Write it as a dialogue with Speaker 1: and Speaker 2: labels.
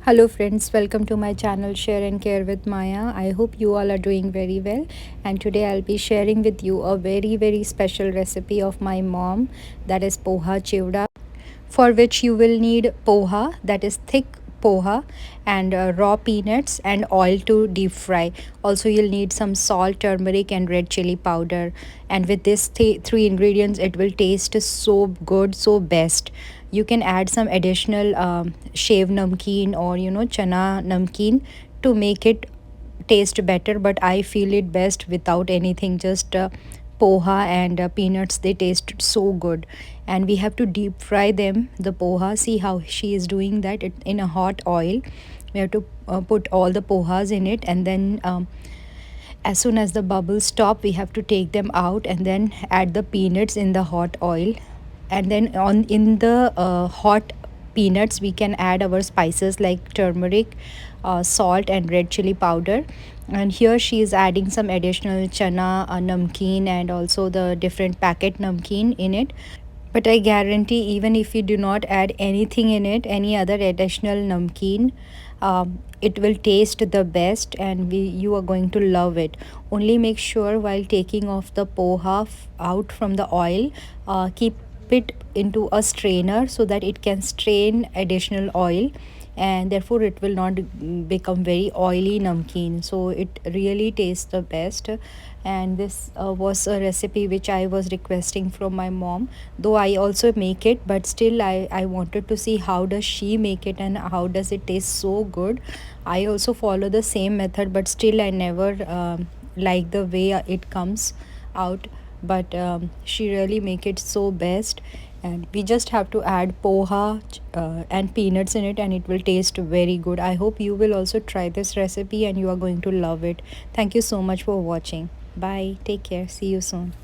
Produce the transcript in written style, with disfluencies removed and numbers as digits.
Speaker 1: Hello friends, welcome to my channel Share and Care with Maya. I hope you all are doing very well, and today I'll be sharing with you a very special recipe of my mom, that is Poha Chivda, for which you will need poha, that is thick poha, and raw peanuts and oil to deep fry. Also you'll need some salt, turmeric and red chili powder, and with this three ingredients it will taste so good, so best. You can add some additional shaved namkeen or chana namkeen to make it taste better, but I feel it best without anything, just poha and peanuts. They taste so good, and we have to deep fry them, the poha. See how she is doing that, in a hot oil. We have to put all the pohas in it, and then as soon as the bubbles stop, we have to take them out and then add the peanuts in the hot oil. And then on in the hot peanuts we can add our spices like turmeric, salt and red chili powder. And here she is adding some additional chana namkeen and also the different packet namkeen in it. But I guarantee, even if you do not add anything in it, any other additional namkeen, it will taste the best, and you are going to love it. Only make sure while taking off the poha out from the oil, keep it into a strainer so that it can strain additional oil, and therefore it will not become very oily namkeen, so it really tastes the best. And this was a recipe which I was requesting from my mom, though I also make it, but still I wanted to see how does she make it and how does it taste so good. I also follow the same method, but still I never like the way it comes out. But she really make it so best, and we just have to add poha and peanuts in it, and it will taste very good. I hope you will also try this recipe and you are going to love it. Thank you so much for watching. Bye, take care, see you soon.